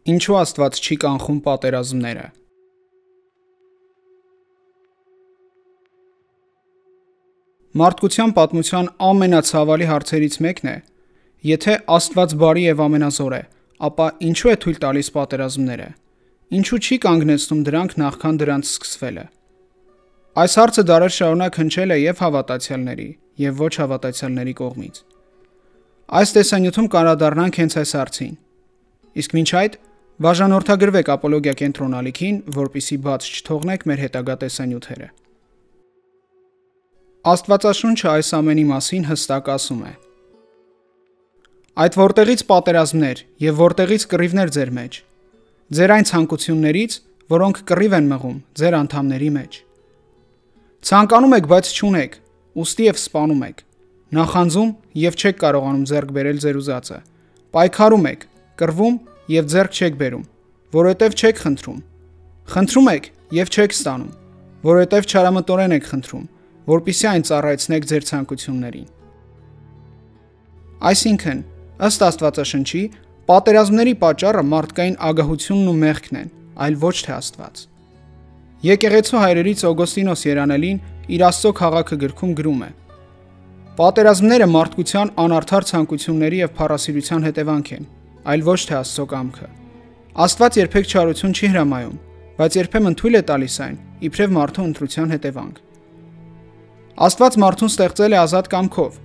Ինչու Աստված չի կանխում պատերազմները։ Մարդկության պատմության ամենացավալի հարցերից մեկն է, եթե Աստված բարի եւ ամենազոր է, ապա ինչու է թույլ տալիս պատերազմները։ Ինչու չի կանգնեցնում դրանք նախքան դրանց սկսվելը։ Այս հարցը դարեր շարունակ հնչել է եւ հավատացյալների, եւ ոչ հավատացյալների կողմից։ Այս տեսանյութում կանդրադառնանք հենց այս հարցին։ Իսկ մինչ այդ բաժանորդագրվեք ապոլոգիա կենտրոնալիքին, որպիսի բաց չթողնեք մեր հետագա տեսանյութերը։ Աստվածաշունչը այս ամենի մասին հստակ ասում է. Այդ որտեղից պատերազմներ եւ որտեղից կռիվներ ձեր մեջ, ձեր այն ցանկություններից, որոնք կռիվ են մղում ձեր անդամների մեջ։ Ցանկանում եք, բայց չունեք, ուստի եւ սպանում եք, նախանձում եւ չեք կարողանում ձեռք բերել ձեր ուզածը, պայքարում եք, կռվում եւ ձեռք չեք բերում, որովհետեւ չեք խնդրում։ Խնդրում եք եւ չեք ստանում, որովհետեւ չարամտորեն եք խնդրում, որպեսզի այն ծառայեցնեք ձեր ցանկություններին։ Այսինքն, ըստ Աստվածաշնչի, պատերազմների պատճառը մարդկային ագահությունն ու մեղքն են, այլ ոչ թե Աստված։ Եկեղեցու հայրերից Օգոստինոս Երանելին իր Աստծո քաղաքը գրքում գրում է. Պատերազմները մարդկության անարդար ցանկությունների եւ փառասիրության հետևանք են, այլ ոչ թե Աստծո կամքը։ Աստված երբեք չարություն չի հրամայում, բայց երբեմն թույլ է տալիս այն, իբրև մարդու ընտրության հետևանք։ Աստված մարդուն ստեղծել է ազատ կամքով,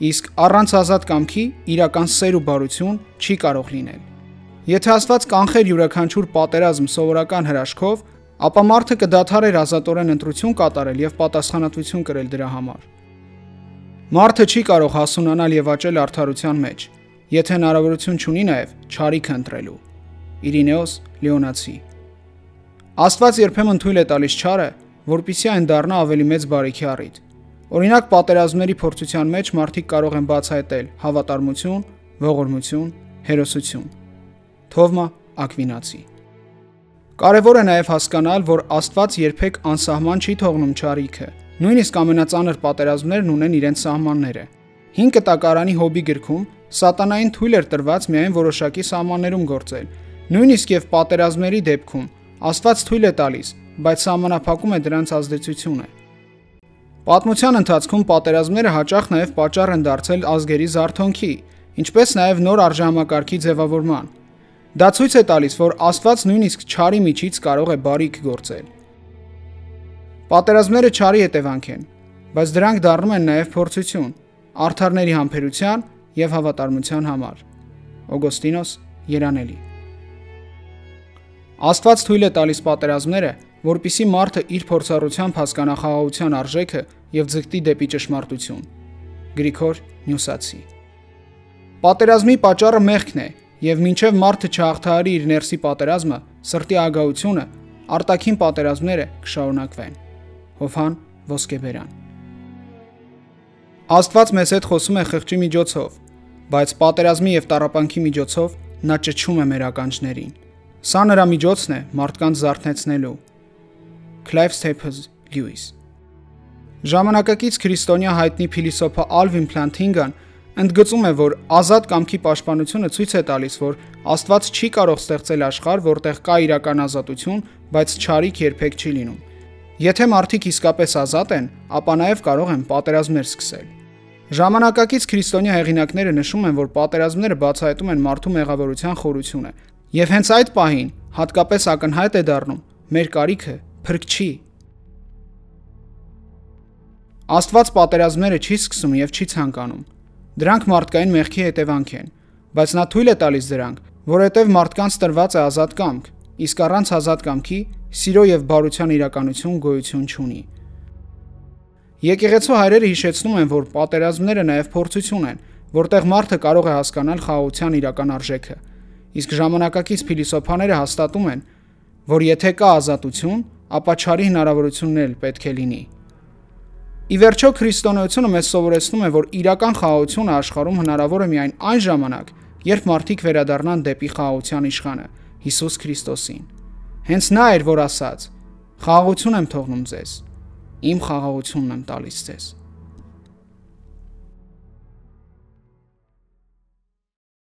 իսկ առանց ազատ կամքի իրական սեր ու բարություն չի կարող լինել։ Եթե Աստված կանխեր յուրաքանչյուր պատերազմ սովորական հրաշքով, ապա մարդը կդադարեր ազատորեն ընտրություն կատարել եւ պատասխանատվություն կրել դրա համար։ Մարդը չի կարող հասունանալ եւ աճել արդարության մեջ, եթե հնարավորություն չունի նաեւ չարիք ընտրելու։ Իրինեոս Լեոնացի։ Աստված երբեմն թույլ է տալիս չարը, որպեսզի այն դառնա ավելի մեծ բարիքի առիթ։ Օրինակ, պատերազմների փորձության մեջ մարդիկ կարող են բացահայտել հավատարմություն, ողորմություն, հերոսություն։ Թովմա Ակվինացի։ Կարևոր է նաև հասկանալ, որ Աստված երբեք անսահման չի թողնում չարիքը։ Նույնիսկ ամենածանր պատերազմներն ունեն իրենց սահմանները։ 5 կտակարանի Հոբի գրքում սատանային թույլ էր տրված միայն որոշակի սահմաններում գործել։ Նույնիսկ եւ պատերազմների դեպքում Աստված թույլ է տալիս, բայց սահմանափակում է դրանց ազդեցությունը։ Պատմության ընթացքում պատերազմները հաճախ նաև պատճառ են դարձել ազգերի զարթոնքի, ինչպես նաև նոր արժեհամակարգի ձևավորման։ Դա ցույց է տալիս, որ Աստված նույնիսկ չարի միջից կարող է բարիք գործել։ Պատերազմները չարի հետևանք են, բայց դրանք դառնում են նաև փորձություն, արդարների համբերության եւ հավատարմության համար։ Օգոստինոս Երանելի։ Աստված թույլ է տալիս պատերազմները, որպեսզի մարդը իր փորձառությամբ հասկանա խաղաղության արժեքը եւ ձգտի դեպի ճշմարտություն։ Գրիգոր Նյուսացի։ Պատերազմի պատճառը մեղքն է, եւ մինչեւ մարդը չհաղթահարի իր ներսի պատերազմը, սրտի ագահությունը, արտաքին պատերազմները կշարունակվեն։ Հովհան Ոսկեբերան։ Աստված մեզ հետ խոսում է խղճի միջոցով, բայց պատերազմի եւ տառապանքի միջոցով նա ճչում է մեր ականջներին։ Սա նրա միջոցն է մարդկանց զարթնեցնելու։ Clive Staples Lewis։ Ժամանակակից քրիստոնյա հայտնի փիլիսոփա Ալվին Փլանթինգան ընդգծում է, որ ազատ կամքի պաշտպանությունը ցույց է տալիս, որ Աստված չի կարող ստեղծել աշխարհ, որտեղ կա իրական ազատություն, բայց չարիք երբեք չի լինում։ Եթե մարդիկ իսկապես ազատ են, ապա նաև կարող են պատերազմներ սկսել։ Ժամանակակից քրիստոնյա հեղինակները նշում են, որ պատերազմները բացահայտում են մարդու մեղավորության խորությունը, եւ հենց այդ պահին հատկապես ակնհայտ է դառնում մեր կարիքը փրկչի։ Աստված պատերազմները չի սկսում եւ չի ցանկանում։ Դրանք մարդկային մեղքի հետևանք են, բայց նա թույլ է տալիս դրանք, որովհետև մարդկանց տրված է ազատ կամք, իսկ առանց ազատ կամքի սիրո եւ բարության իրականություն գոյություն չունի։ Եկեղեցու հայրերը հիշեցնում են, որ պատերազմները նաեւ փորձություն են, որտեղ մարդը կարող է հասկանալ խաղաղության իրական արժեքը, իսկ ժամանակակից փիլիսոփաները հաստատում են, որ եթե կա ազատություն, ապա չարի հնարավորությունն էլ պետք է լինի։ Ի վերջո քրիստոնեությունը մեզ սովորեցնում է, որ իրական խաղաղությունը աշխարհում հնարավոր է միայն այն ժամանակ, երբ մարդիկ վերադառնան դեպի խաղաղության իշխանը, Հիսուս Քրիստոսին։ Հենց նա էր, որ ասաց. «Խաղաղություն եմ թողնում ձեզ, իմ խաղաղությունն եմ տալիս ձեզ»։